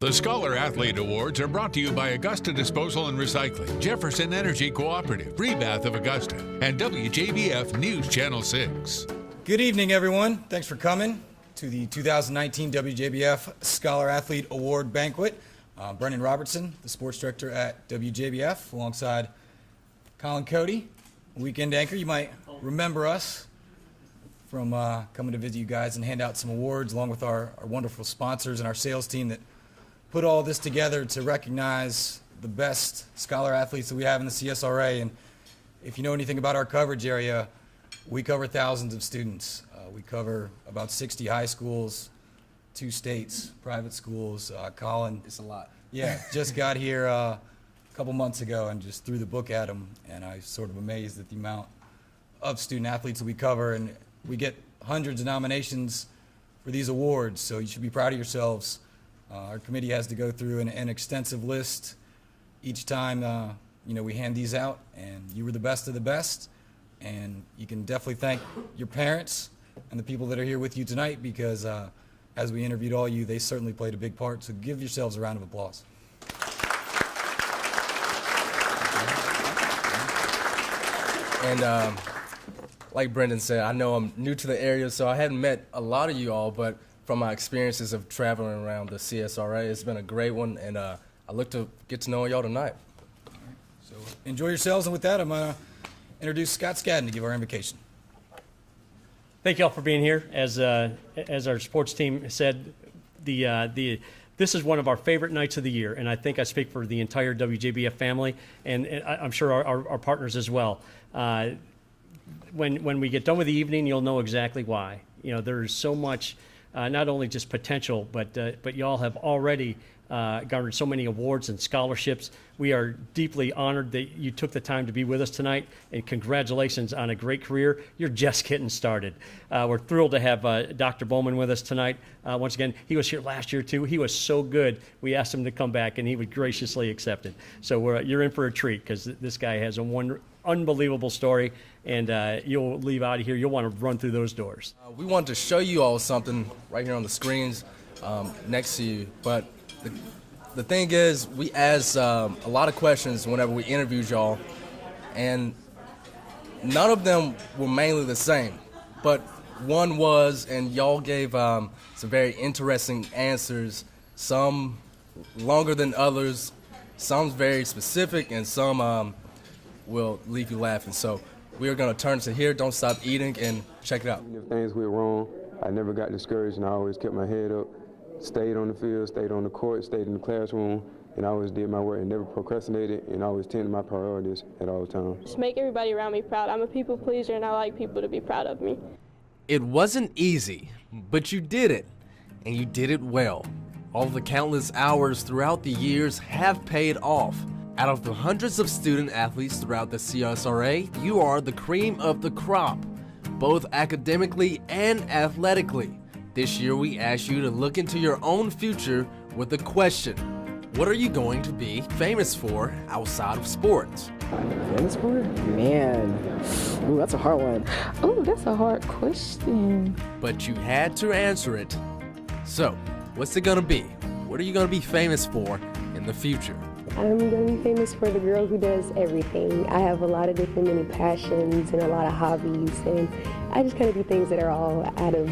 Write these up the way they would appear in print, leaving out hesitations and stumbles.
The Scholar Athlete Awards are brought to you by Augusta Disposal and Recycling, Jefferson Energy Cooperative, Rebath of Augusta, and WJBF News Channel 6. Good evening, everyone. Thanks for coming to the 2019 WJBF Scholar Athlete Award Banquet. Brendan Robertson, the sports director at WJBF, alongside Colin Cody, weekend anchor. You might remember us from coming to visit you guys and hand out some awards, along with our wonderful sponsors and our sales team that put all this together to recognize the best scholar athletes that we have in the CSRA. And if you know anything about our coverage area, we cover thousands of students. We cover about 60 high schools, 2 states, private schools. Colin, it's a lot. Yeah, just got here a couple months ago and just threw the book at him. And I was sort of amazed at the amount of student athletes that we cover. And we get hundreds of nominations for these awards, so you should be proud of yourselves. Our committee has to go through an extensive list each time we hand these out, and you were the best of the best. And you can definitely thank your parents and the people that are here with you tonight, because as we interviewed all you, they certainly played a big part. So give yourselves a round of applause. And like Brendan said, I know I'm new to the area, so I hadn't met a lot of you all, but from my experiences of traveling around the CSRA, it's been a great one, and I look to get to know y'all tonight. So enjoy yourselves, and with that, I'm going to introduce Scott Skadden to give our invocation. Thank you all for being here. As our sports team said, this is one of our favorite nights of the year, and I think I speak for the entire WJBF family, and I'm sure our partners as well. When we get done with the evening, you'll know exactly why. There's so much. Not only just potential, but y'all have already garnered so many awards and scholarships. We are deeply honored that you took the time to be with us tonight, and congratulations on a great career. You're just getting started. We're thrilled to have Dr. Bowman with us tonight. Once again, he was here last year too. He was so good, we asked him to come back, and he would graciously accept it. So you're in for a treat, because this guy has a unbelievable story, and you'll leave out of here, you'll want to run through those doors. We wanted to show you all something right here on the screens next to you, but the thing is, we asked a lot of questions whenever we interviewed y'all, and none of them were mainly the same, but one was, and y'all gave some very interesting answers, some longer than others, some very specific, and some will leave you laughing. So we are going to turn to here, Don't Stop Eating, and check it out. If things went wrong, I never got discouraged, and I always kept my head up, stayed on the field, stayed on the court, stayed in the classroom, and I always did my work and never procrastinated, and always tended my priorities at all times. Just make everybody around me proud. I'm a people pleaser, and I like people to be proud of me. It wasn't easy, but you did it, and you did it well. All the countless hours throughout the years have paid off. Out of the hundreds of student athletes throughout the CSRA, you are the cream of the crop, both academically and athletically. This year we asked you to look into your own future with a question. What are you going to be famous for outside of sports? Famous for? Man, ooh, that's a hard one. Ooh, that's a hard question. But you had to answer it. So, what's it gonna be? What are you gonna be famous for in the future? I'm going to be famous for the girl who does everything. I have a lot of different many passions and a lot of hobbies, and I just kind of do things that are all out of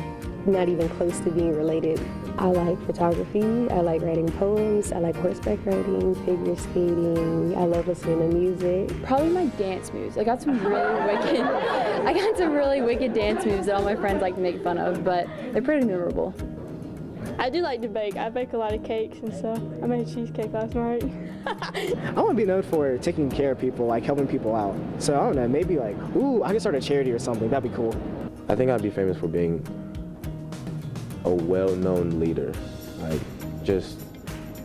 not even close to being related. I like photography, I like writing poems, I like horseback riding, figure skating, I love listening to music. Probably my dance moves. I got some really wicked dance moves that all my friends like to make fun of, but they're pretty memorable. I do like to bake. I bake a lot of cakes and stuff. I made a cheesecake last night. I want to be known for taking care of people, like helping people out. So I don't know, maybe like, ooh, I could start a charity or something. That'd be cool. I think I'd be famous for being a well-known leader, like just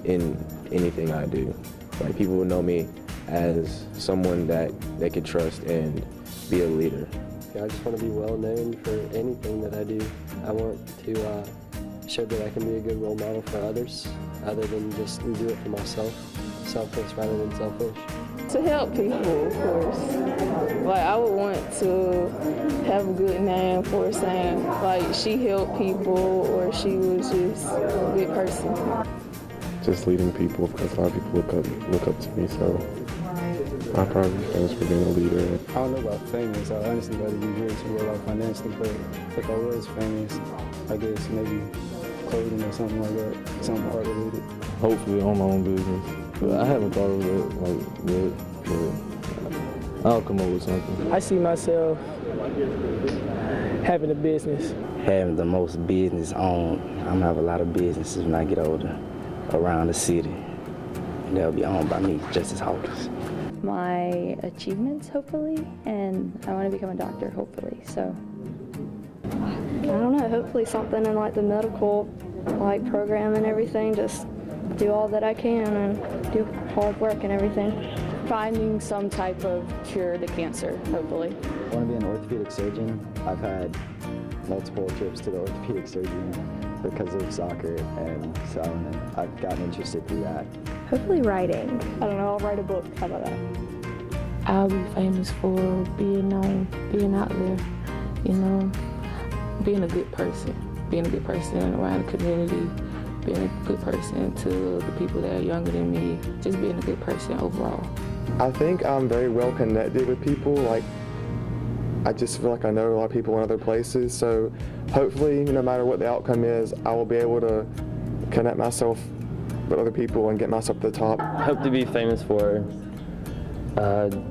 in anything I do. Like people would know me as someone that they could trust and be a leader. I just want to be well-known for anything that I do. I want to show that I can be a good role model for others, other than just do it for myself, selfless rather than selfish. To help people, of course. Like, I would want to have a good name for saying, like, she helped people or she was just a good person. just leading people, because a lot of people look up to me, so I'll probably be famous for being a leader. I don't know about famous. I honestly rather be rich or well off financially, but if I was famous, I guess maybe clothing or something like that, something art related. Hopefully own my own business. But I haven't thought of it yet, but I'll come up with something. I see myself having a business. Having the most business owned. I'm gonna have a lot of businesses when I get older around the city, and they'll be owned by me, just as holders. My achievements, hopefully, and I want to become a doctor, hopefully, so. I don't know, hopefully something in like the medical program and everything, just do all that I can and do hard work and everything. Finding some type of cure to cancer, hopefully. I want to be an orthopedic surgeon. I've had multiple trips to the orthopedic surgeon because of soccer, and so I've gotten interested through that. Hopefully writing. I don't know, I'll write a book. How about that? I'll be famous for being known, being out there, being a good person around the community, being a good person to the people that are younger than me, just being a good person overall. I think I'm very well connected with people. I just feel like I know a lot of people in other places, so hopefully, no matter what the outcome is, I will be able to connect myself with other people and get myself to the top. I hope to be famous for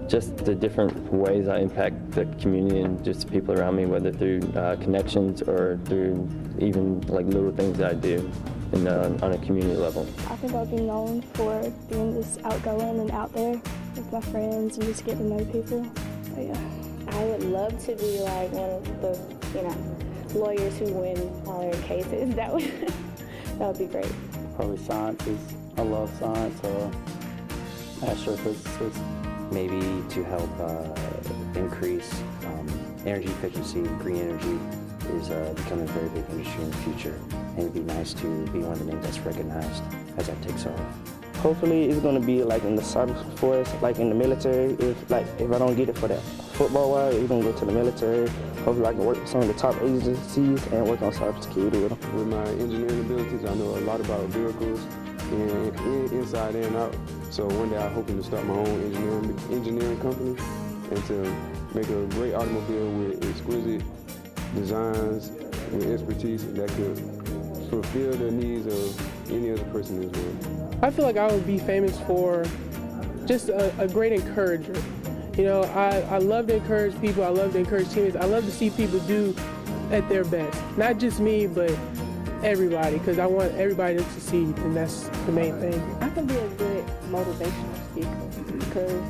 just the different ways I impact the community and just the people around me, whether through connections or through even little things that I do on a community level. I think I'll be known for being just outgoing and out there with my friends and just getting to know people. But yeah. I would love to be like one of the, lawyers who win all their cases. That would be great. Probably sciences. I love science or astrophysicist. Maybe to help increase energy efficiency. Green energy is becoming a very big industry in the future, and it'd be nice to be one of the names that's recognized as that takes off. Hopefully it's going to be in the cyber force, in the military. If I don't get it for that football wise, it's going to go to the military. Hopefully I can work with some of the top agencies and work on cybersecurity with them. With my engineering abilities, I know a lot about vehicles and inside and out. So one day I'm hoping to start my own engineering company and to make a great automobile with exquisite designs, with expertise that could fulfill the needs of any other person in this world. I feel like I would be famous for just a great encourager. I love to encourage people. I love to encourage teammates. I love to see people do at their best. Not just me, but everybody, because I want everybody to succeed, and that's the main thing. I can be a good motivational speaker because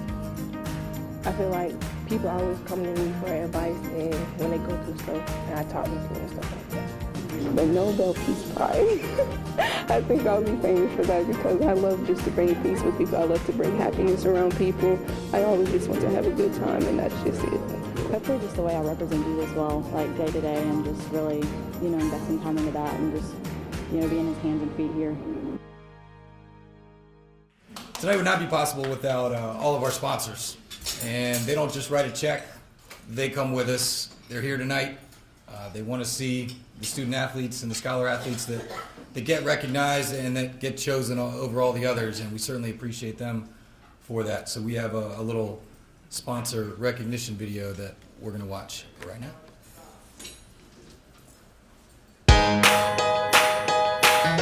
I feel like people always come to me for advice, and when they go through stuff, and I talk them through and stuff like that. The Nobel Peace Prize. I think I'll be famous for that because I love just to bring peace with people. I love to bring happiness around people. I always just want to have a good time, and that's just it. Hopefully just the way I represent you as well, day to day, and just really, investing time into that and just, being his hands and feet here. Tonight would not be possible without all of our sponsors. And they don't just write a check. They come with us. They're here tonight. They want to see the student athletes and the scholar athletes that get recognized and that get chosen over all the others, and we certainly appreciate them for that. So we have a little sponsor recognition video that we're going to watch right now.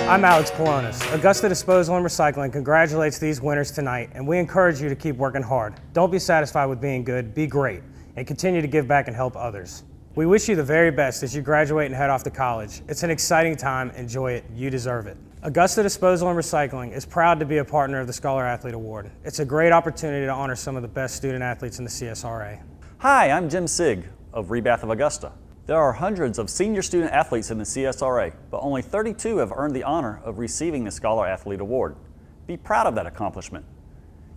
I'm Alex Polonis. Augusta Disposal and Recycling congratulates these winners tonight, and we encourage you to keep working hard. Don't be satisfied with being good, be great, and continue to give back and help others. We wish you the very best as you graduate and head off to college. It's an exciting time. Enjoy it. You deserve it. Augusta Disposal and Recycling is proud to be a partner of the Scholar Athlete Award. It's a great opportunity to honor some of the best student athletes in the CSRA. Hi, I'm Jim Sigg of Rebath of Augusta. There are hundreds of senior student athletes in the CSRA, but only 32 have earned the honor of receiving the Scholar Athlete Award. Be proud of that accomplishment.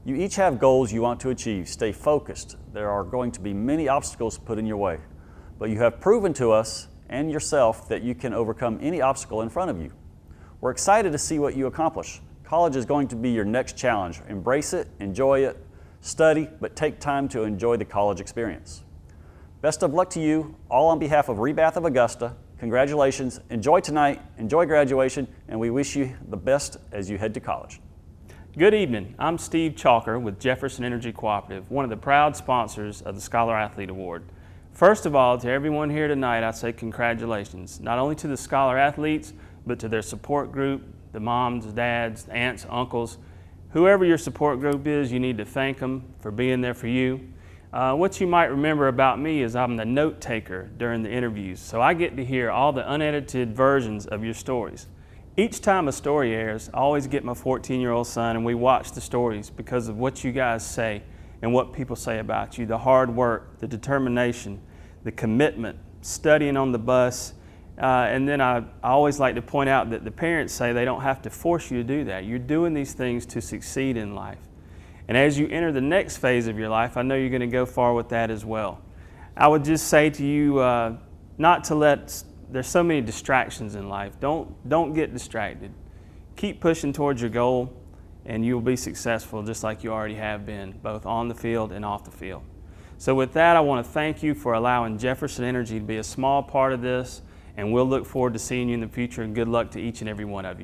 You each have goals you want to achieve. Stay focused. There are going to be many obstacles put in your way, but you have proven to us and yourself that you can overcome any obstacle in front of you. We're excited to see what you accomplish. College is going to be your next challenge. Embrace it, enjoy it, study, but take time to enjoy the college experience. Best of luck to you, all on behalf of Rebath of Augusta. Congratulations, enjoy tonight, enjoy graduation, and we wish you the best as you head to college. Good evening. I'm Steve Chalker with Jefferson Energy Cooperative, one of the proud sponsors of the Scholar Athlete Award. First of all, to everyone here tonight, I say congratulations, not only to the Scholar Athletes, but to their support group, the moms, dads, aunts, uncles. Whoever your support group is, you need to thank them for being there for you. What you might remember about me is I'm the note taker during the interviews, so I get to hear all the unedited versions of your stories. Each time a story airs, I always get my 14-year-old son and we watch the stories because of what you guys say and what people say about you, the hard work, the determination, the commitment, studying on the bus, and then I always like to point out that the parents say they don't have to force you to do that. You're doing these things to succeed in life. And as you enter the next phase of your life, I know you're going to go far with that as well. I would just say to you not to let. There's so many distractions in life. Don't get distracted. Keep pushing towards your goal and you'll be successful just like you already have been, both on the field and off the field. So with that, I want to thank you for allowing Jefferson Energy to be a small part of this, and we'll look forward to seeing you in the future, and good luck to each and every one of you.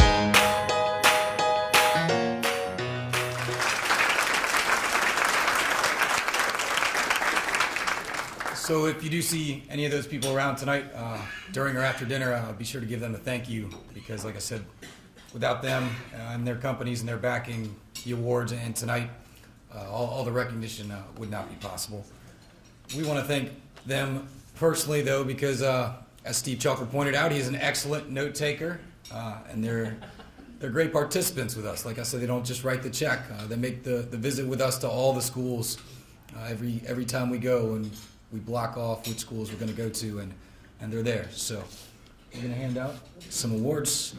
So if you do see any of those people around tonight during or after dinner, be sure to give them a thank you, because like I said, without them and their companies and their backing, the awards and tonight, all the recognition would not be possible. We want to thank them personally though, because as Steve Chalker pointed out, he's an excellent note taker, and they're great participants with us. Like I said, they don't just write the check. They make the visit with us to all the schools every time we go, and we block off which schools we're going to go to, and they're there. So we're going to hand out some awards.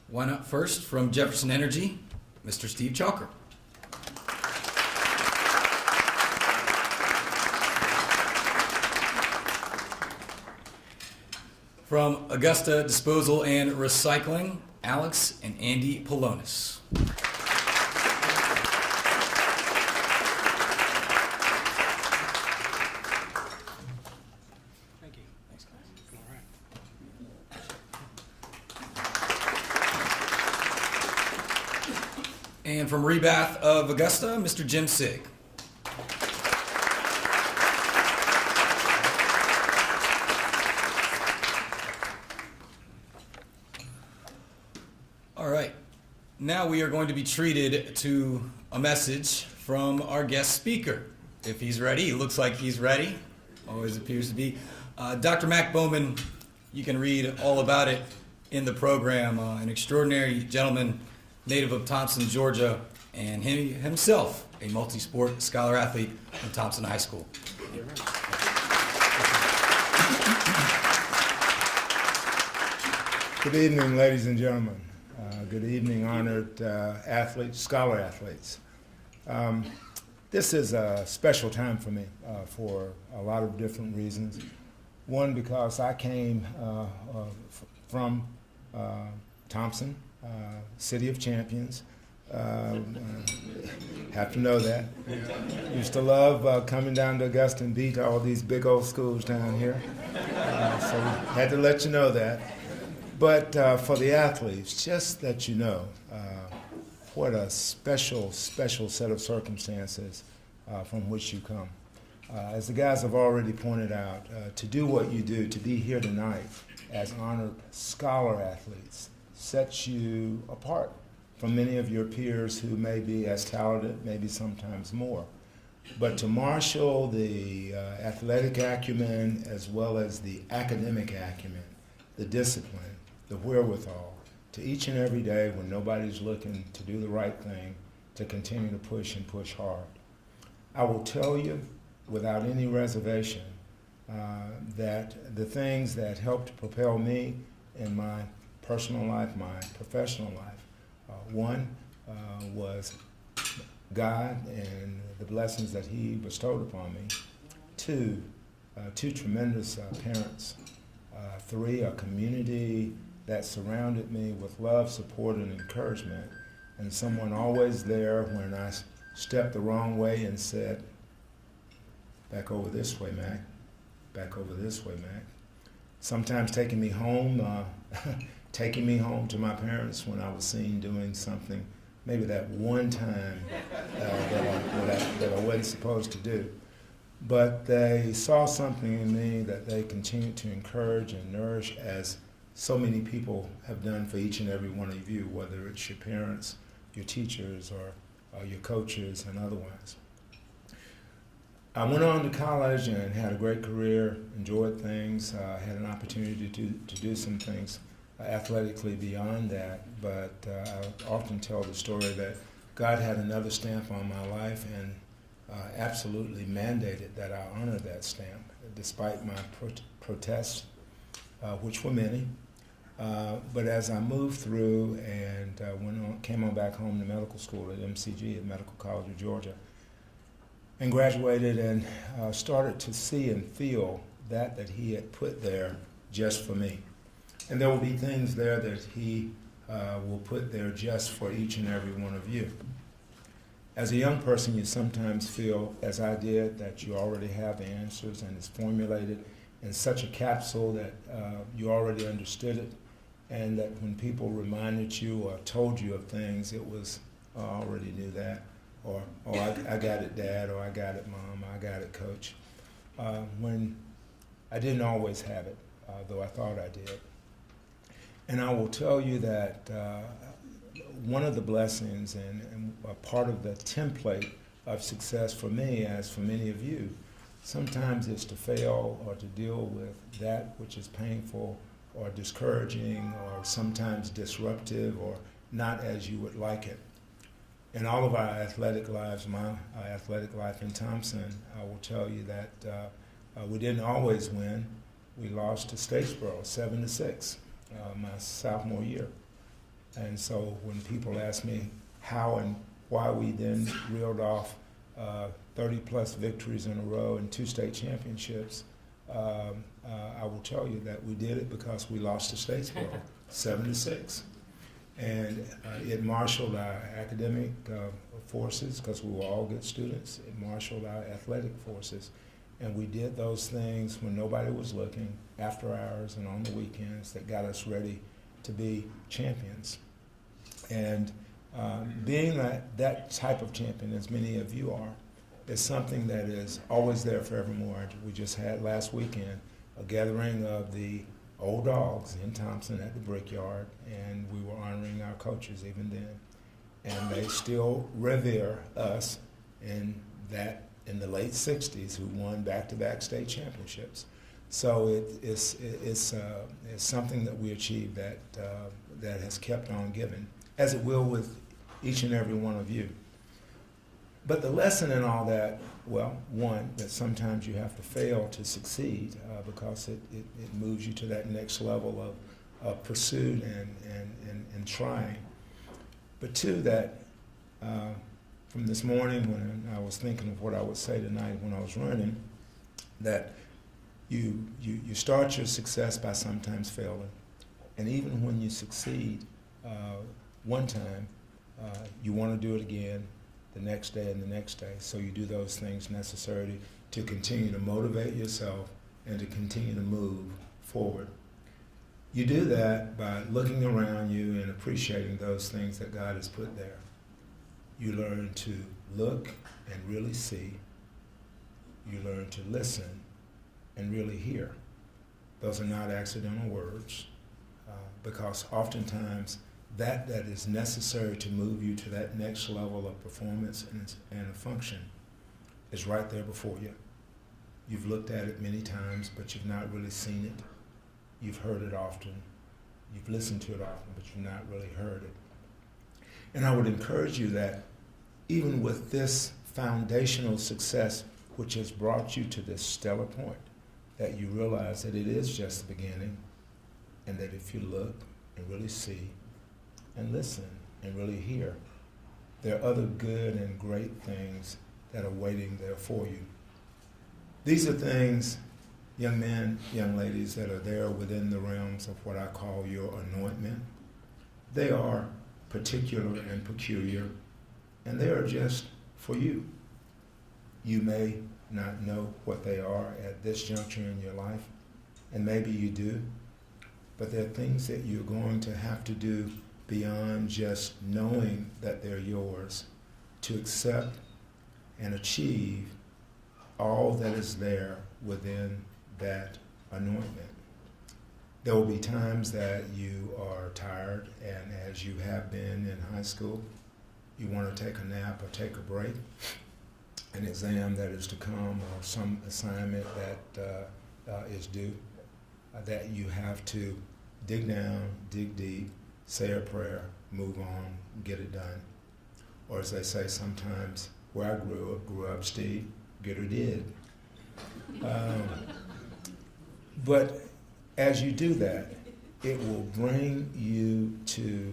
Why not first from Jefferson Energy, Mr. Steve Chalker. From Augusta Disposal and Recycling, Alex and Andy Polonis. And from Rebath of Augusta, Mr. Jim Sigg. All right, now we are going to be treated to a message from our guest speaker. If he's ready, he looks like he's ready, always appears to be. Dr. Mac Bowman, you can read all about it in the program. An extraordinary gentleman, native of Thompson, Georgia, and himself a multi-sport scholar athlete from Thompson High School. Good evening, ladies and gentlemen. Good evening, honored athletes, scholar athletes. This is a special time for me for a lot of different reasons. One, because I came from Thompson, City of Champions. Have to know that. Used to love coming down to Augusta and beat all these big old schools down here. So had to let you know that. But for the athletes, just that you know what a special set of circumstances from which you come. As the guys have already pointed out, to do what you do, to be here tonight as honored scholar athletes, sets you apart from many of your peers who may be as talented, maybe sometimes more. But to marshal the athletic acumen as well as the academic acumen, the discipline, the wherewithal, to each and every day when nobody's looking to do the right thing, to continue to push and push hard. I will tell you without any reservation that the things that helped propel me in my personal life, my professional life, one was God and the blessings that He bestowed upon me. Two tremendous parents. Three, a community that surrounded me with love, support, and encouragement, and someone always there when I stepped the wrong way and said, back over this way, Mac. Back over this way, Mac. sometimes taking me home to my parents when I was seen doing something, maybe that one time that I wasn't supposed to do. But they saw something in me that they continue to encourage and nourish, as so many people have done for each and every one of you, whether it's your parents, your teachers, or your coaches and otherwise. I went on to college and had a great career, enjoyed things, had an opportunity to do some things athletically beyond that, but I often tell the story that God had another stamp on my life and absolutely mandated that I honor that stamp, despite my protests, which were many. But as I moved through and came on back home to medical school at MCG, at Medical College of Georgia, and graduated and started to see and feel that he had put there just for me. And there will be things there that he will put there just for each and every one of you. As a young person, you sometimes feel, as I did, that you already have the answers and it's formulated in such a capsule that you already understood it, and that when people reminded you or told you of things, it was, oh, I already knew that, or I got it, Dad, or I got it, Mom, or I got it, Coach. When I didn't always have it, though I thought I did. And I will tell you that one of the blessings and a part of the template of success for me, as for many of you, sometimes is to fail or to deal with that which is painful or discouraging or sometimes disruptive or not as you would like it. In all of our athletic lives, my athletic life in Thompson, I will tell you that we didn't always win. We lost to Statesboro 7-6 my sophomore year. And so when people ask me how and why we then reeled off 30-plus victories in a row and 2 state championships, I will tell you that we did it because we lost to Statesboro 7-6. And it marshaled our academic forces, because we were all good students. It marshaled our athletic forces. And we did those things when nobody was looking, after hours and on the weekends, that got us ready to be champions. And being that type of champion, as many of you are, is something that is always there forevermore. We just had last weekend a gathering of the old dogs in Thompson at the Brickyard, and we were honoring our coaches even then. And they still revere us in the late 60s, who won back-to-back state championships. So it's something that we achieved that has kept on giving, as it will with each and every one of you. But the lesson in all that, well, one, that sometimes you have to fail to succeed because it moves you to that next level of pursuit and trying. But two, that from this morning when I was thinking of what I would say tonight when I was running, that you start your success by sometimes failing. And even when you succeed one time, you want to do it again the next day and the next day. So you do those things necessary to continue to motivate yourself and to continue to move forward. You do that by looking around you and appreciating those things that God has put there. You learn to look and really see. You learn to listen and really hear. Those are not accidental words, because oftentimes that is necessary to move you to that next level of performance and a function is right there before you. You've looked at it many times, but you've not really seen it. You've heard it often. You've listened to it often, but you've not really heard it. And I would encourage you that even with this foundational success, which has brought you to this stellar point, that you realize that it is just the beginning, and that if you look and really see and listen and really hear, there are other good and great things that are waiting there for you. These are things, young men, young ladies, that are there within the realms of what I call your anointment. They are particular and peculiar, and they are just for you. You may not know what they are at this juncture in your life, and maybe you do, but there are things that you're going to have to do beyond just knowing that they're yours, to accept and achieve all that is there within that anointment. There will be times that you are tired, and as you have been in high school, you want to take a nap or take a break, an exam that is to come or some assignment that is due, that you have to dig down, dig deep, say a prayer, move on, get it done. Or as they say sometimes, where I grew up, Steve, get or did. But as you do that, it will bring you to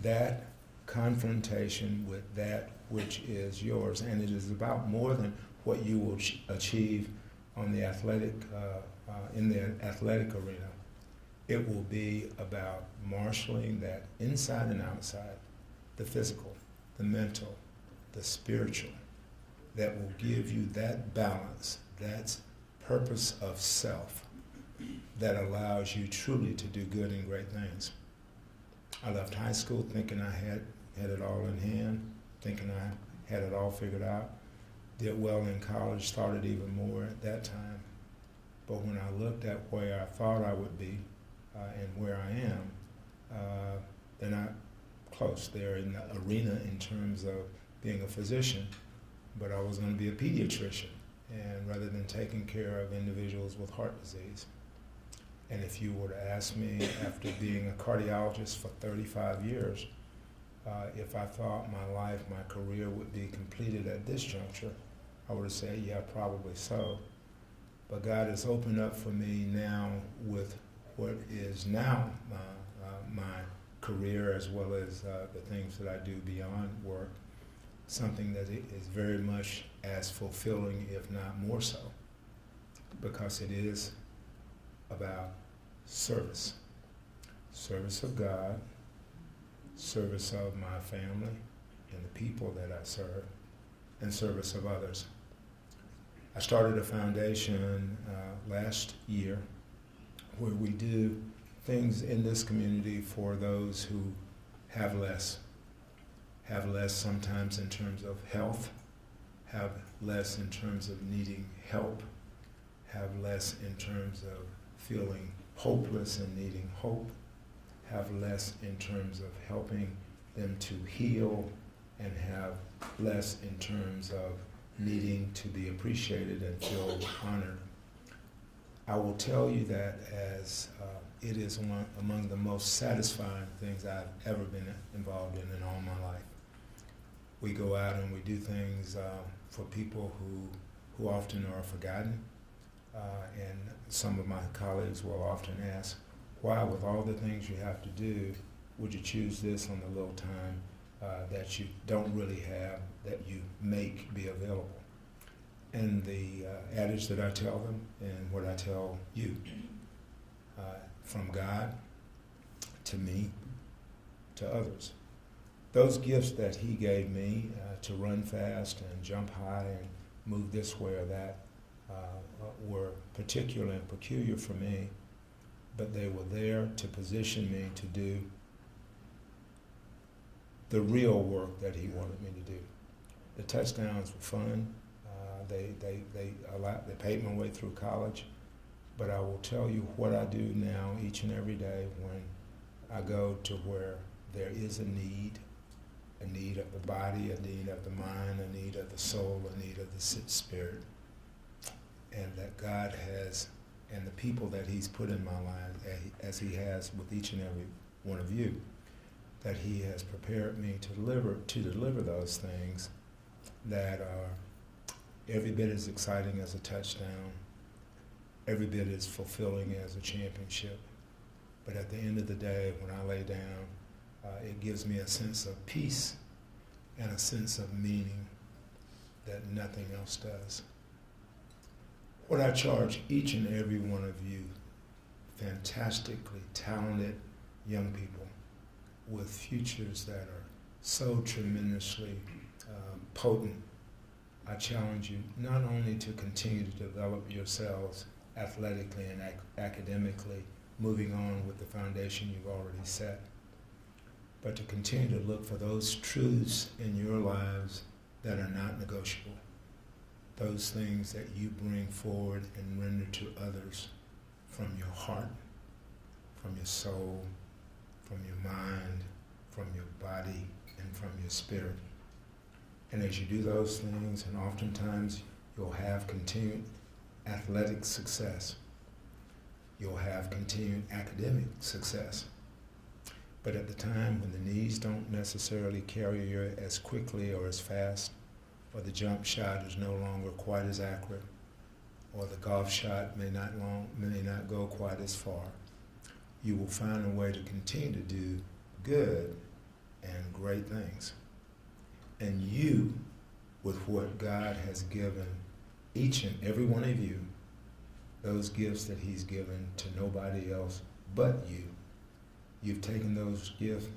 that confrontation with that which is yours. And it is about more than what you will achieve on the athletic, in the athletic arena. It will be about marshaling that inside and outside, the physical, the mental, the spiritual, that will give you that balance, that purpose of self that allows you truly to do good and great things. I left high school thinking I had it all in hand, thinking I had it all figured out. Did well in college, started even more at that time. But when I looked at where I thought I would be and where I am, they're not close. They're in the arena in terms of being a physician, but I was going to be a pediatrician, and rather than taking care of individuals with heart disease. And if you were to ask me, after being a cardiologist for 35 years, if I thought my life, my career would be completed at this juncture, I would have said, yeah, probably so. But God has opened up for me now with what is now my career, as well as the things that I do beyond work, something that is very much as fulfilling, if not more so, because it is about service. Service of God, service of my family and the people that I serve, and service of others. I started a foundation last year where we do things in this community for those who have less sometimes in terms of health, have less in terms of needing help, have less in terms of feeling hopeless and needing hope, have less in terms of helping them to heal, and have less in terms of needing to be appreciated and feel honored. I will tell you that as it is one among the most satisfying things I've ever been involved in all my life. We go out and we do things for people who often are forgotten, and some of my colleagues will often ask, why, with all the things you have to do, would you choose this on the little time that you don't really have, that you make be available? And the adage that I tell them, and what I tell you, from God to me to others, those gifts that He gave me to run fast and jump high and move this way or that were particular and peculiar for me, but they were there to position me to do the real work that He wanted me to do. The touchdowns were fun. They paid my way through college, but I will tell you what I do now each and every day when I go to where there is a need of the body, a need of the mind, a need of the soul, a need of the spirit, and that God has, and the people that He's put in my life, as He has with each and every one of you, that He has prepared me to deliver those things that are every bit as exciting as a touchdown, every bit as fulfilling as a championship. But at the end of the day, when I lay down, it gives me a sense of peace and a sense of meaning that nothing else does. What I charge each and every one of you, fantastically talented young people with futures that are so tremendously potent, I challenge you not only to continue to develop yourselves athletically and academically, moving on with the foundation you've already set. But to continue to look for those truths in your lives that are not negotiable, those things that you bring forward and render to others from your heart, from your soul, from your mind, from your body, and from your spirit. And as you do those things, and oftentimes you'll have continued athletic success, you'll have continued academic success. But at the time when the knees don't necessarily carry you as quickly or as fast, or the jump shot is no longer quite as accurate, or the golf shot may not go quite as far, you will find a way to continue to do good and great things. And you, with what God has given each and every one of you, those gifts that he's given to nobody else but you, you've taken those gifts,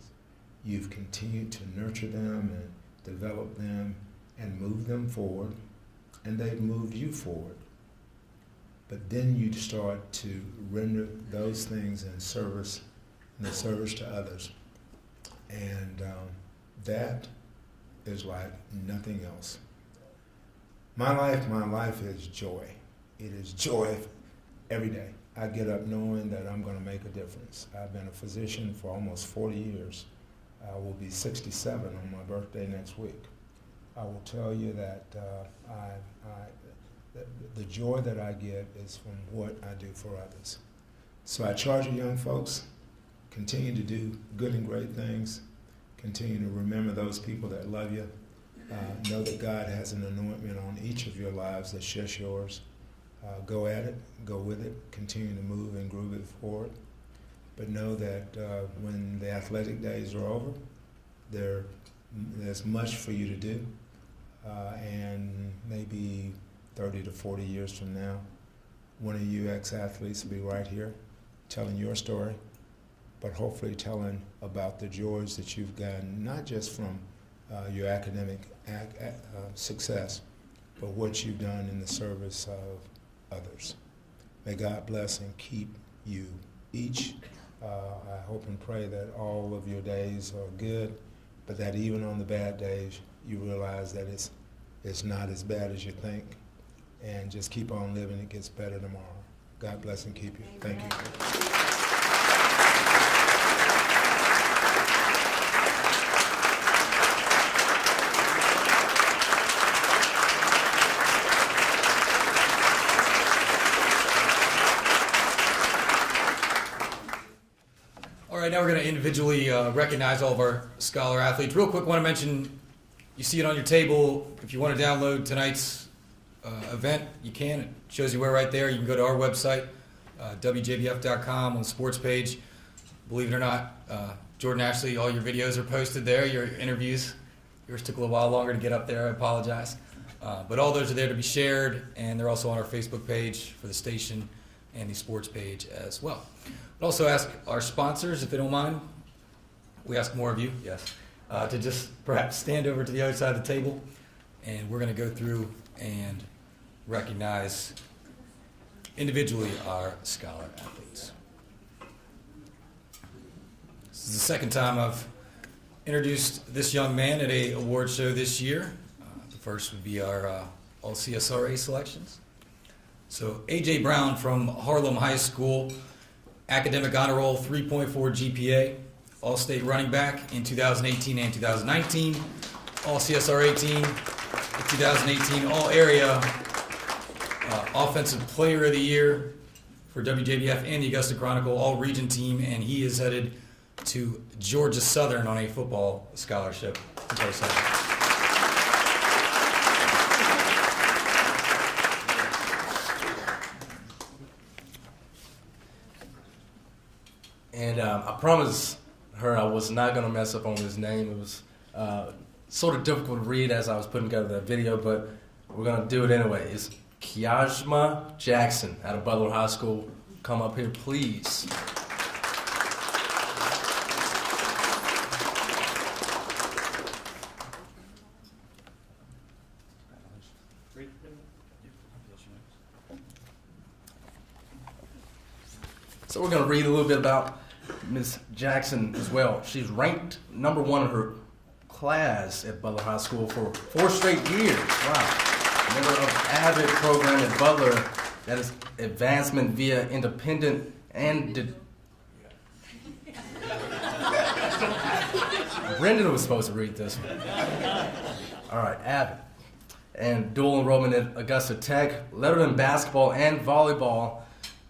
you've continued to nurture them and develop them and move them forward, and they've moved you forward. But then you start to render those things in the service to others. And that is like nothing else. My life is joy. It is joy every day. I get up knowing that I'm going to make a difference. I've been a physician for almost 40 years. I will be 67 on my birthday next week. I will tell you that the joy that I get is from what I do for others. So I charge you young folks, continue to do good and great things. Continue to remember those people that love you. Know that God has an anointment on each of your lives that's just yours. Go at it, go with it, continue to move and groove it forward. But know that when the athletic days are over, there's much for you to do. And maybe 30 to 40 years from now, one of you ex-athletes will be right here telling your story, but hopefully telling about the joys that you've gotten, not just from your academic success, but what you've done in the service of others. May God bless and keep you each. I hope and pray that all of your days are good, but that even on the bad days, you realize that it's not as bad as you think. And just keep on living, it gets better tomorrow. God bless and keep you. Thank you. All right, now we're going to individually recognize all of our Scholar athletes. Real quick, want to mention, you see it on your table. If you want to download tonight's event, you can. It shows you where right there. You can go to our website, WJBF.com, on the sports page. Believe it or not, Jordan Ashley, all your videos are posted there, your interviews. Yours took a little while longer to get up there. I apologize. But all those are there to be shared, and they're also on our Facebook page for the station and the sports page as well. I'd also ask our sponsors, if they don't mind, we ask more of you, yes, to just perhaps stand over to the other side of the table, and we're going to go through and recognize individually our Scholar athletes. This is the second time I've introduced this young man at a award show this year. The first would be our all CSRA selections. So A.J. Brown from Harlem High School, academic honor roll, 3.4 GPA, all-state running back in 2018 and 2019, all CSRA team, 2018 all-area offensive player of the year for WJBF and the Augusta Chronicle, all-region team, and he is headed to Georgia Southern on a football scholarship. And I promised her I was not going to mess up on his name. It was sort of difficult to read as I was putting together that video, but we're going to do it anyway. It's Kiajma Jackson out of Butler High School. Come up here, please. So we're going to read a little bit about Ms. Jackson as well. She's ranked number 1 in her class at Butler High School for 4 straight years. Wow. Member of AVID program at Butler, that is advancement via independent and Brendan was supposed to read this one. All right, AVID. And dual enrollment at Augusta Tech, lettered in basketball and volleyball,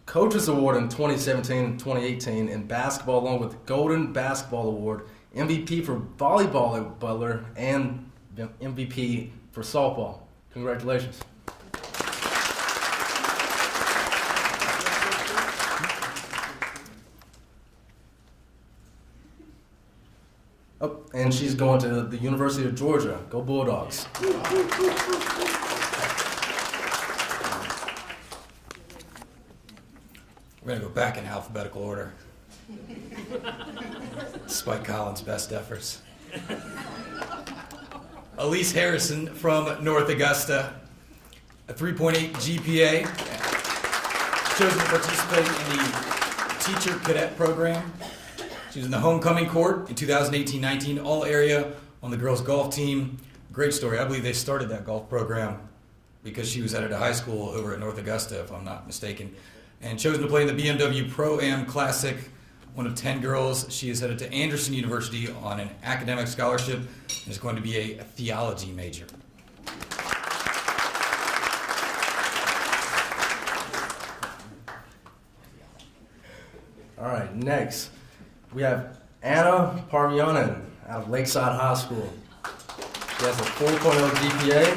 Coaches Award in 2017 and 2018 in basketball, along with Golden Basketball Award, MVP for volleyball at Butler, and MVP for softball. Congratulations. Oh, and she's going to the University of Georgia. Go Bulldogs. We're going to go back in alphabetical order, despite Colin's best efforts. Alysse Harrison from North Augusta, a 3.8 GPA, chosen to participate in the Teacher Cadet Program. She was in the homecoming court in 2018-19, all area on the girls' golf team. Great story. I believe they started that golf program because she was headed to high school over at North Augusta, if I'm not mistaken, and chosen to play in the BMW Pro-Am Classic. One of 10 girls. She is headed to Anderson University on an academic scholarship and is going to be a theology major. All right, next we have Anna Parvianen out of Lakeside High School. She has a 4.0 GPA,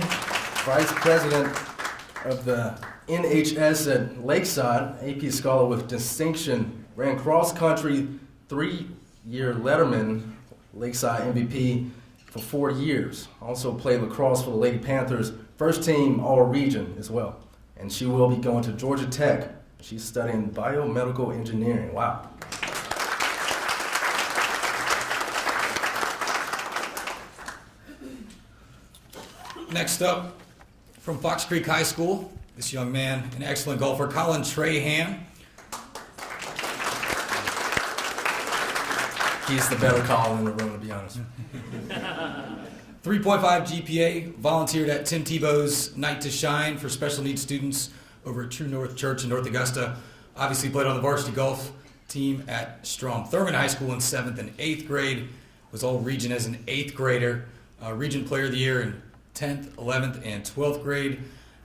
vice president of the NHS at Lakeside, AP Scholar with distinction, ran cross-country 3-year letterman, Lakeside MVP for 4 years. Also played lacrosse for the Lady Panthers, first team all-region as well. And she will be going to Georgia Tech. She's studying biomedical engineering. Wow. Next up, from Fox Creek High School, this young man, an excellent golfer, Colin Trahan. He's the better Colin in the room, to be honest. 3.5 GPA, volunteered at Tim Tebow's Night to Shine for special needs students over at True North Church in North Augusta. Obviously played on the varsity golf team at Strom Thurmond High School in 7th and 8th grade. Was all region as an 8th grader. Region Player of the Year in 10th, 11th, and 12th grade.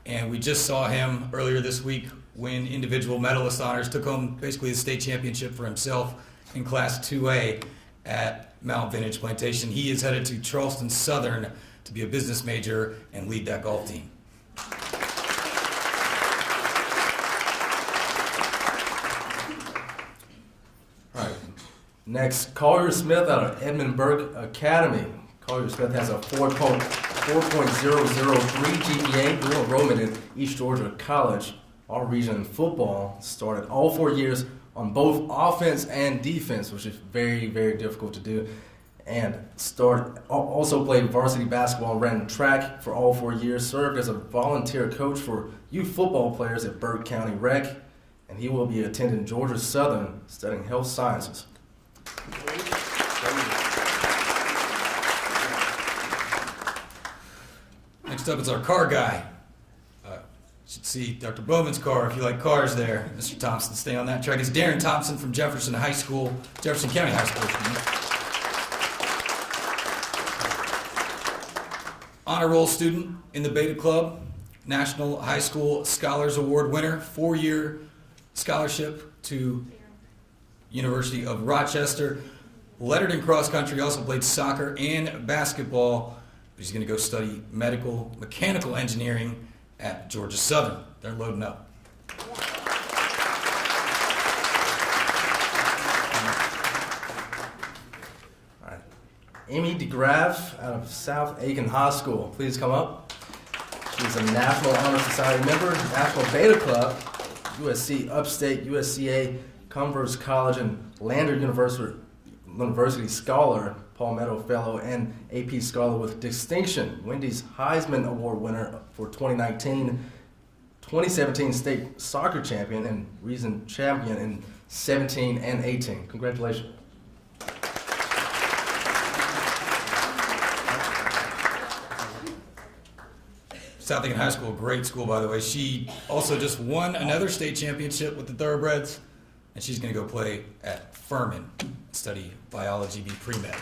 And we just saw him earlier this week win individual medalist honors. Took home basically the state championship for himself in Class 2A at Mount Vintage Plantation. He is headed to Charleston Southern to be a business major and lead that golf team. All right. Next, Collier Smith out of Edmund Burke Academy. Collier Smith has a 4.003 GPA, dual enrollment in East Georgia College. All region football, started all 4 years on both offense and defense, which is very, very difficult to do. And also played varsity basketball, ran track for all 4 years, served as a volunteer coach for youth football players at Burke County Rec, and he will be attending Georgia Southern studying health sciences. Next up is our car guy. You should see Dr. Bowman's car if you like cars there. Mr. Thompson, stay on that track. It's Darren Thompson from Jefferson County High School. Honor roll student in the Beta Club, National High School Scholars Award winner, 4-year scholarship to University of Rochester. Lettered in cross country, also played soccer and basketball. He's going to go study mechanical engineering at Georgia Southern. They're loading up. All right. Amy DeGraff out of South Aiken High School. Please come up. She's a National Honor Society member, National Beta Club, USC Upstate, USCA, Converse College, and Lander University Scholar, Palmetto Fellow, and AP Scholar with distinction. Wendy's Heisman Award winner for 2019, 2017 state soccer champion, and region champion in 17, and 18. Congratulations. South Aiken High School, great school, by the way. She also just won another state championship with the Thoroughbreds, and she's going to go play at Furman, study biology, be pre-med.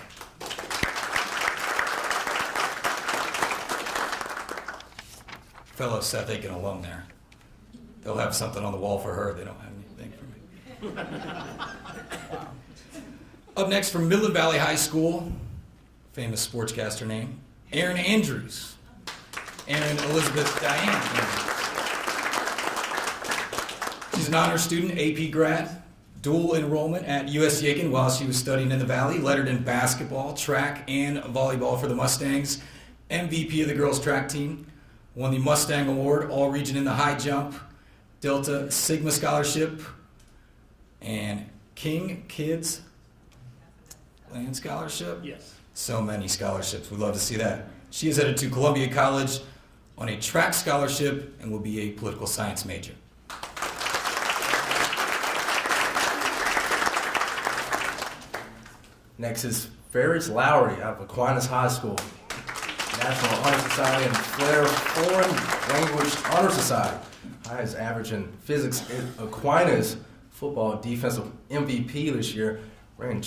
Fellow South Aiken alum there. They'll have something on the wall for her. They don't have anything for me. Up next from Midland Valley High School, famous sportscaster name, Erin Andrews. Erin Elizabeth Diane Andrews. She's an honor student, AP grad, dual enrollment at USC Aiken while she was studying in the Valley, lettered in basketball, track, and volleyball for the Mustangs, MVP of the girls track team, won the Mustang Award, all region in the high jump, Delta Sigma Scholarship, and King Kids Land Scholarship. Yes. So many scholarships. We'd love to see that. She is headed to Columbia College on a track scholarship and will be a political science major. Next is Ferris Lowry out of Aquinas High School, National Honor Society and Flair Foreign Language Honor Society. Highest average in physics in Aquinas football defensive MVP this year, ran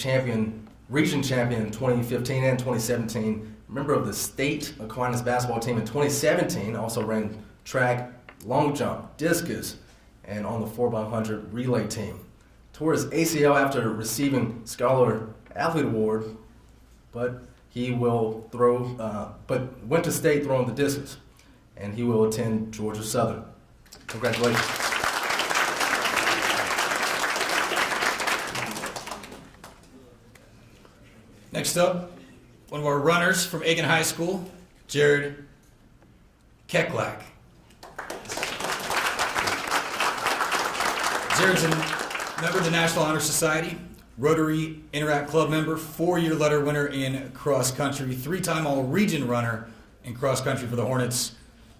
region champion in 2015 and 2017. Member of the state Aquinas basketball team in 2017, also ran track, long jump, discus, and on the 4x100 relay team. Tore his ACL after receiving Scholar Athlete Award, but he will but went to state throwing the discus, and he will attend Georgia Southern. Congratulations. Next up, one of our runners from Aiken High School, Jared Kat Blaque. Jared's a member of the National Honor Society, Rotary Interact Club member, 4-year letter winner in cross country, 3-time all-region runner in cross country for the Hornets.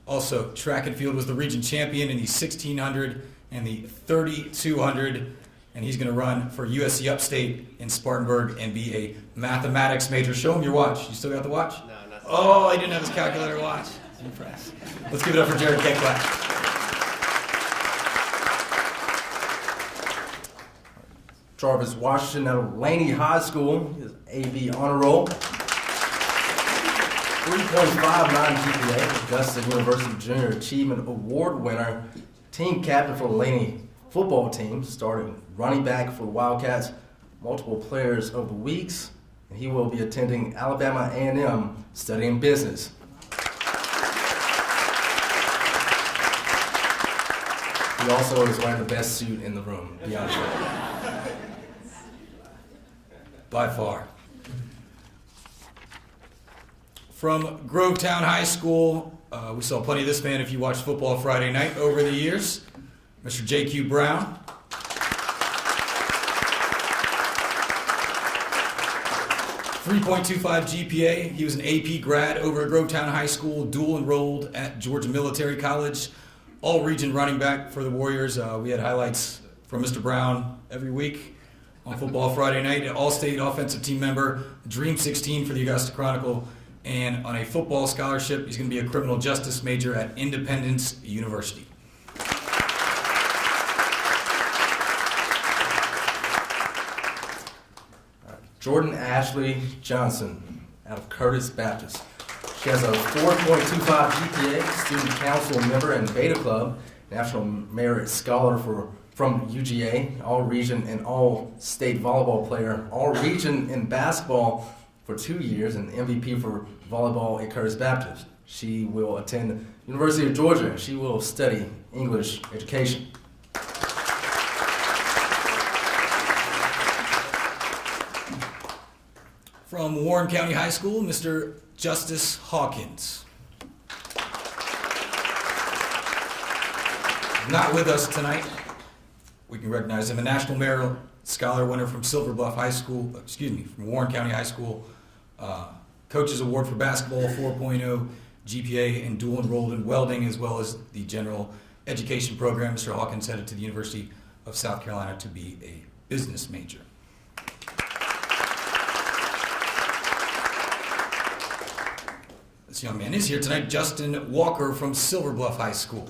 Also, track and field was the region champion in the 1600 and the 3200. And he's going to run for USC Upstate in Spartanburg and be a mathematics major. Show him your watch. You still got the watch? No, not Oh, he didn't have his calculator watch. I'm impressed. Let's give it up for Jared Kat Blaque. Jarvis Washington out of Laney High School, his AV honor roll. 3.59 GPA, Augusta University Junior Achievement Award winner, team captain for the Laney football team, started running back for the Wildcats, multiple players of the weeks, and he will be attending Alabama A&M studying business. He also is wearing the best suit in the room, to be honest with you. By far. From Grovetown High School, we saw plenty of this man if you watched football Friday night over the years. Mr. J.Q. Brown. .25 GPA. He was an AP grad over at Grovetown High School, dual enrolled at Georgia Military College, all-region running back for the Warriors. We had highlights from Mr. Brown every week on Football Friday night. An all-state offensive team member, Dream 16 for the Augusta Chronicle, and on a football scholarship, he's going to be a criminal justice major at Independence University. Jordan Ashley Johnson out of Curtis Baptist. She has a 4.25 GPA, student council member and Beta Club, National Merit Scholar from UGA, all-region and all-state volleyball player, all-region in basketball for 2 years, and MVP for volleyball at Curtis Baptist. She will attend University of Georgia. She will study English education. From Warren County High School, Mr. Justice Hawkins. Not with us tonight. We can recognize him, a National Merit Scholar winner from Silver Bluff High School, from Warren County High School. Coaches Award for basketball, 4.0 GPA, and dual enrolled in welding, as well as the general education program. Mr. Hawkins headed to the University of South Carolina to be a business major. This young man is here tonight, Justin Walker from Silver Bluff High School.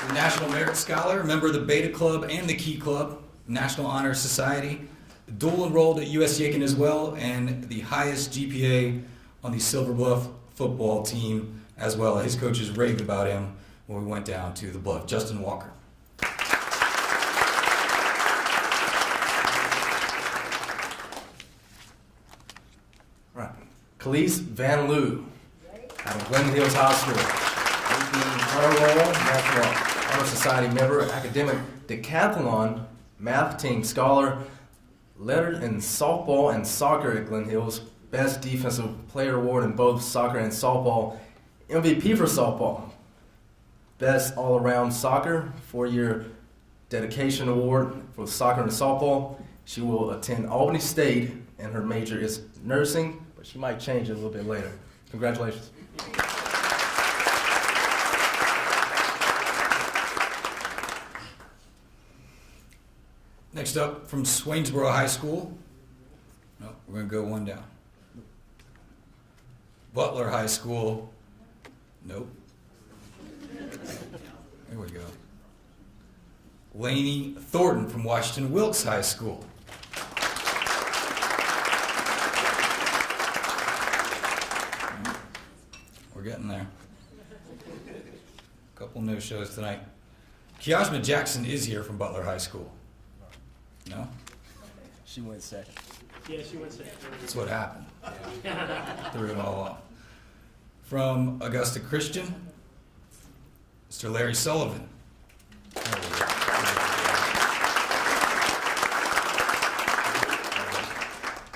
The National Merit Scholar, member of the Beta Club and the Key Club, National Honor Society, dual enrolled at US Yakin as well, and the highest GPA on the Silver Bluff football team as well. His coaches raved about him when we went down to the Bluff. Justin Walker. All right. Khalees Van Loo out of Glen Hills High School. Honor Roll, National Honor Society member, academic decathlon, math team scholar, lettered in softball and soccer at Glen Hills, best defensive player award in both soccer and softball, MVP for softball, best all-around soccer, 4-year dedication award for soccer and softball. She will attend Albany State, and her major is nursing, but she might change it a little bit later. Congratulations. Next up, from Swainsboro High School. No, we're going to go one down. Butler High School. Nope. There we go. Lainey Thornton from Washington Wilkes High School. We're getting there. A couple no-shows tonight. Kiashma Jackson is here from Butler High School. No? She went second. Yeah, she went second. That's what happened. Threw it all off. From Augusta Christian, Mr. Larry Sullivan.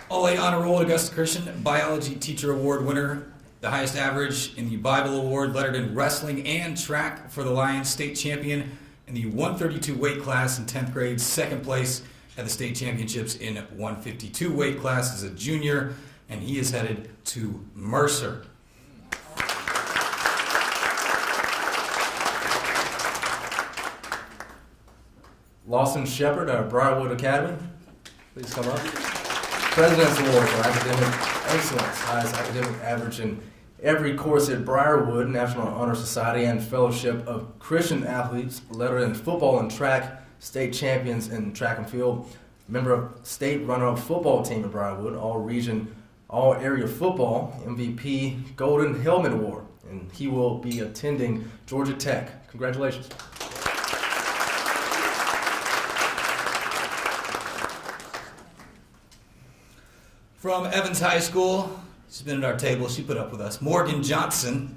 All A honor roll at Augusta Christian, biology teacher award winner, the highest average in the Bible award, lettered in wrestling and track for the Lions, state champion in the 132 weight class in 10th grade, second place at the state championships in 152 weight class as a junior, and he is headed to Mercer. Lawson Shepherd out of Briarwood Academy. Please come up. President's Award for Academic Excellence, highest academic average in every course at Briarwood, National Honor Society, and Fellowship of Christian Athletes, lettered in football and track, state champions in track and field, member of state runner-up football team at Briarwood, all-region, all-area football, MVP, Golden Helmet Award, and he will be attending Georgia Tech. Congratulations. From Evans High School, she's been at our table, she put up with us, Morgan Johnson.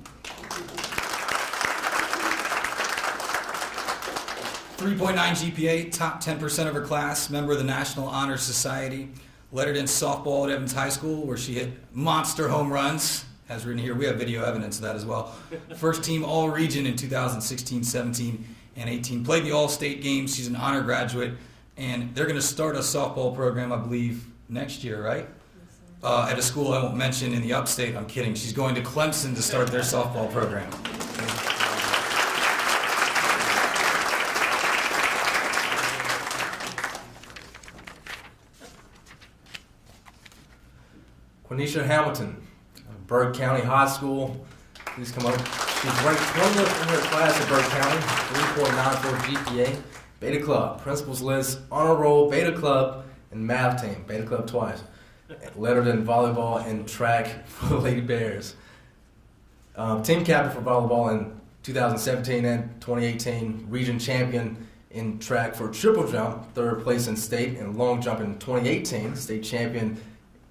3.9 GPA, top 10% of her class, member of the National Honor Society, lettered in softball at Evans High School where she hit monster home runs, as written here. We have video evidence of that as well. First team All-Region in 2016, 17, and 18. Played the All-State games. She's an honor graduate, and they're going to start a softball program, I believe, next year, right? At a school I won't mention in the upstate. I'm kidding. She's going to Clemson to start their softball program. Quenisha Hamilton, Burke County High School. Please come up. She's ranked 20th in her class at Burke County, 3.94 GPA. Beta Club, Principals List, Honor Roll, Beta Club, and Math Team, Beta Club twice. Lettered in volleyball and track for the Lady Bears. Team captain for volleyball in 2017 and 2018. Region champion in track for triple jump, third place in state, and long jump in 2018. State champion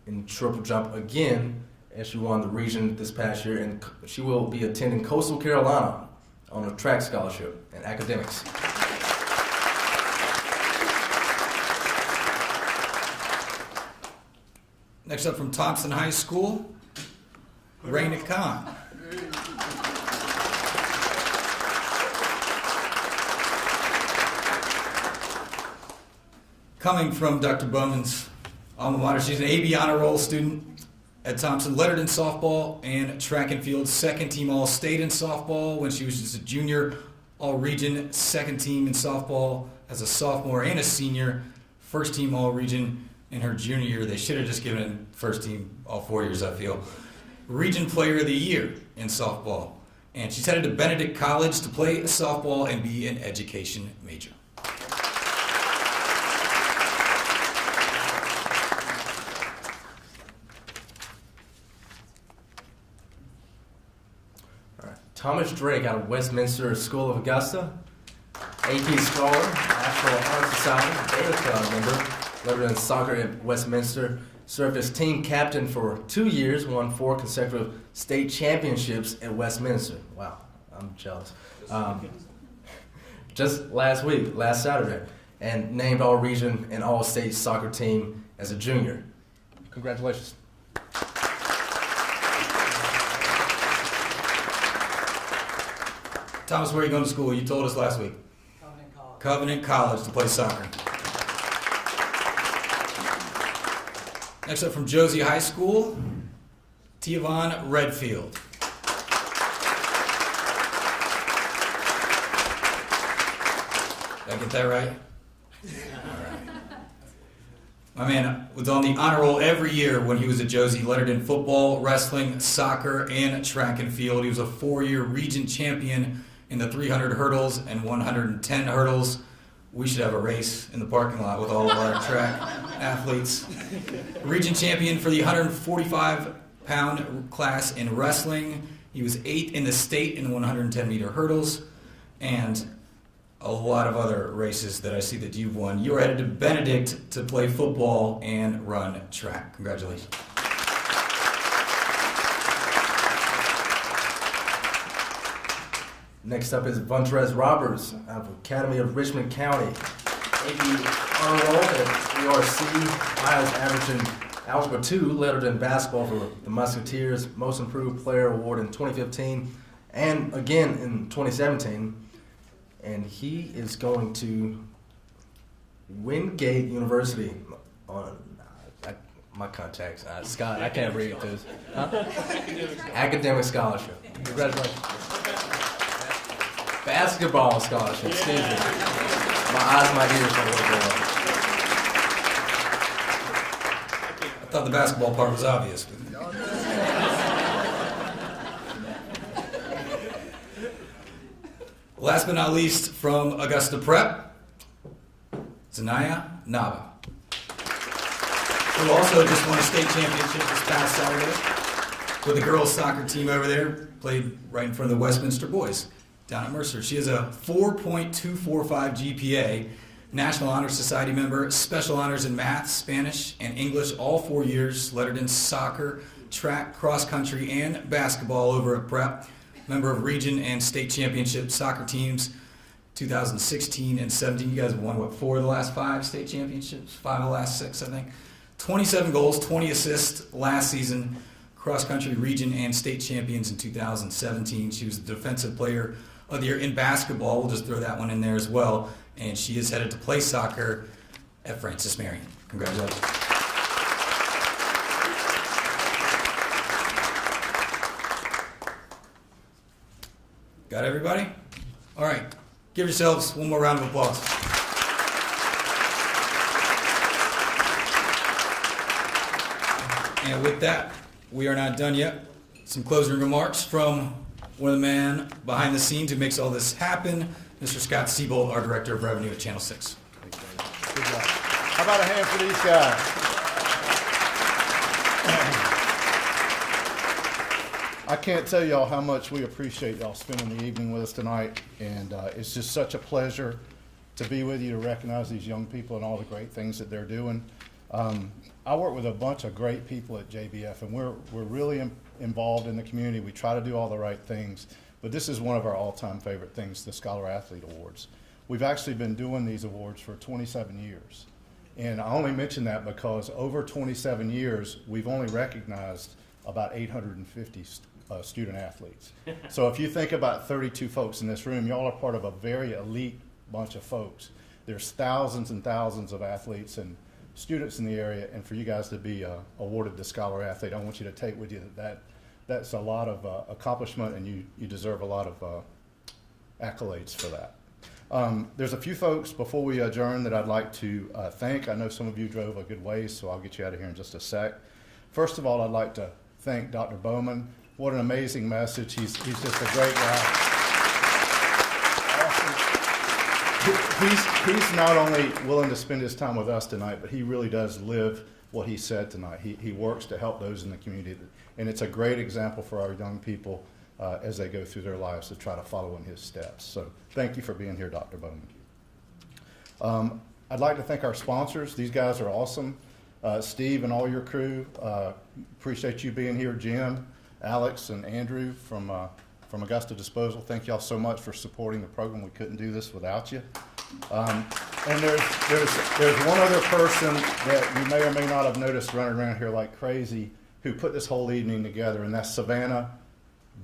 in triple jump again as she won the region this past year. And she will be attending Coastal Carolina on a track scholarship and academics. Next up from Thompson High School, Raina Khan. Coming from Dr. Bowman's alma mater, she's an AB honor roll student at Thompson, lettered in softball and track and field, second team All-State in softball when she was just a junior, All-Region, second team in softball as a sophomore and a senior, first team All-Region in her junior year. They should have just given it first team all 4 years, I feel. Region Player of the Year in softball. And she's headed to Benedict College to play softball and be an education major. Thomas Drake out of Westminster School of Augusta, AP Scholar, National Honor Society, Beta Club member, lettered in soccer at Westminster, served as team captain for 2 years, won 4 consecutive state championships at Westminster. Wow, I'm jealous. Just last week, last Saturday, and named All-Region and All-State soccer team as a junior. Congratulations. Thomas, where are you going to school? You told us last week. Covenant College to play soccer. Next up from Josie High School, Tevonn Redfield. Did I get that right? All right. My man was on the honor roll every year when he was at Josie, lettered in football, wrestling, soccer, and track and field. He was a 4-year region champion in the 300 hurdles and 110 hurdles. We should have a race in the parking lot with all of our track athletes. Region champion for the 145-pound class in wrestling. He was 8th in the state in 110-meter hurdles, and a lot of other races that I see that you've won. You are headed to Benedict to play football and run track. Congratulations. Next up is Vontrez Roberts out of Academy of Richmond County. AP honor roll at ERC, Miles averaging Algebra 2, lettered in basketball for the Musketeers, Most Improved Player Award in 2015 and again in 2017. And he is going to Wingate University on my contacts. Scott, I can't read this. Huh? Academic scholarship. Congratulations. Basketball scholarship, excuse me. My eyes and my ears don't work well. I thought the basketball part was obvious. Last but not least, from Augusta Prep, Zanaya Nava, who also just won a state championship this past Saturday with the girls' soccer team over there, played right in front of the Westminster boys. Donna Mercer. She has a 4.245 GPA, National Honor Society member, special honors in math, Spanish, and English all 4 years, lettered in soccer, track, cross country, and basketball over at Prep. Member of region and state championship soccer teams, 2016 and 17. You guys have won, 4 of the last 5 state championships? 5 of the last 6, I think. 27 goals, 20 assists last season. Cross country region and state champions in 2017. She was the defensive player of the year in basketball. We'll just throw that one in there as well. And she is headed to play soccer at Francis Marion. Congratulations. Got everybody? All right. Give yourselves one more round of applause. And with that, we are not done yet. Some closing remarks from one of the men behind the scenes who makes all this happen, Mr. Scott Siebold, our Director of Revenue at Channel 6. Good job. How about a hand for these guys? I can't tell y'all how much we appreciate y'all spending the evening with us tonight, and it's just such a pleasure to be with you, to recognize these young people and all the great things that they're doing. I work with a bunch of great people at JBF, and we're really involved in the community. We try to do all the right things, but this is one of our all-time favorite things, the Scholar Athlete Awards. We've actually been doing these awards for 27 years, and I only mention that because over 27 years, we've only recognized about 850 student athletes. So if you think about 32 folks in this room, y'all are part of a very elite bunch of folks. There's thousands and thousands of athletes and students in the area, and for you guys to be awarded the Scholar Athlete, I want you to take with you that's a lot of accomplishment, and you deserve a lot of accolades for that. There's a few folks before we adjourn that I'd like to thank. I know some of you drove a good ways, so I'll get you out of here in just a sec. First of all, I'd like to thank Dr. Bowman. What an amazing message. He's just a great guy. He's not only willing to spend his time with us tonight, but he really does live what he said tonight. He works to help those in the community, and it's a great example for our young people as they go through their lives to try to follow in his steps. So thank you for being here, Dr. Bowman. I'd like to thank our sponsors. These guys are awesome. Steve and all your crew, appreciate you being here. Jim, Alex, and Andrew from Augusta Disposal, thank y'all so much for supporting the program. We couldn't do this without you. And there's one other person that you may or may not have noticed running around here like crazy who put this whole evening together, and that's Savannah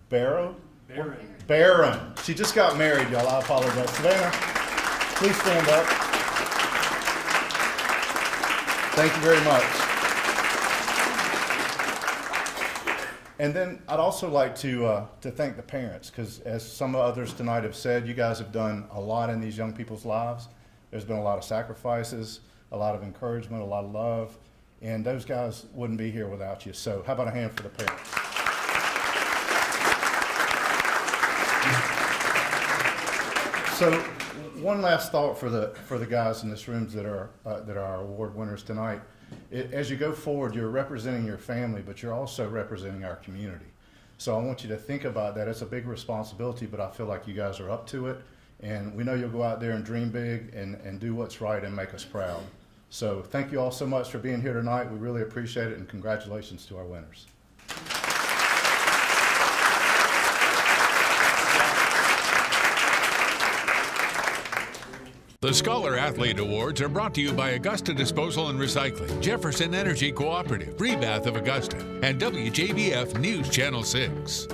Barrow? Barron. She just got married, y'all. I apologize. Savannah, please stand up. Thank you very much. And then I'd also like to thank the parents, because as some others tonight have said, you guys have done a lot in these young people's lives. There's been a lot of sacrifices, a lot of encouragement, a lot of love, and those guys wouldn't be here without you. So how about a hand for the parents? So one last thought for the guys in this room that are our award winners tonight. As you go forward, you're representing your family, but you're also representing our community. So I want you to think about that. It's a big responsibility, but I feel like you guys are up to it. And we know you'll go out there and dream big and do what's right and make us proud. So thank you all so much for being here tonight. We really appreciate it, and congratulations to our winners. The Scholar Athlete Awards are brought to you by Augusta Disposal and Recycling, Jefferson Energy Cooperative, Rebath of Augusta, and WJBF News Channel 6.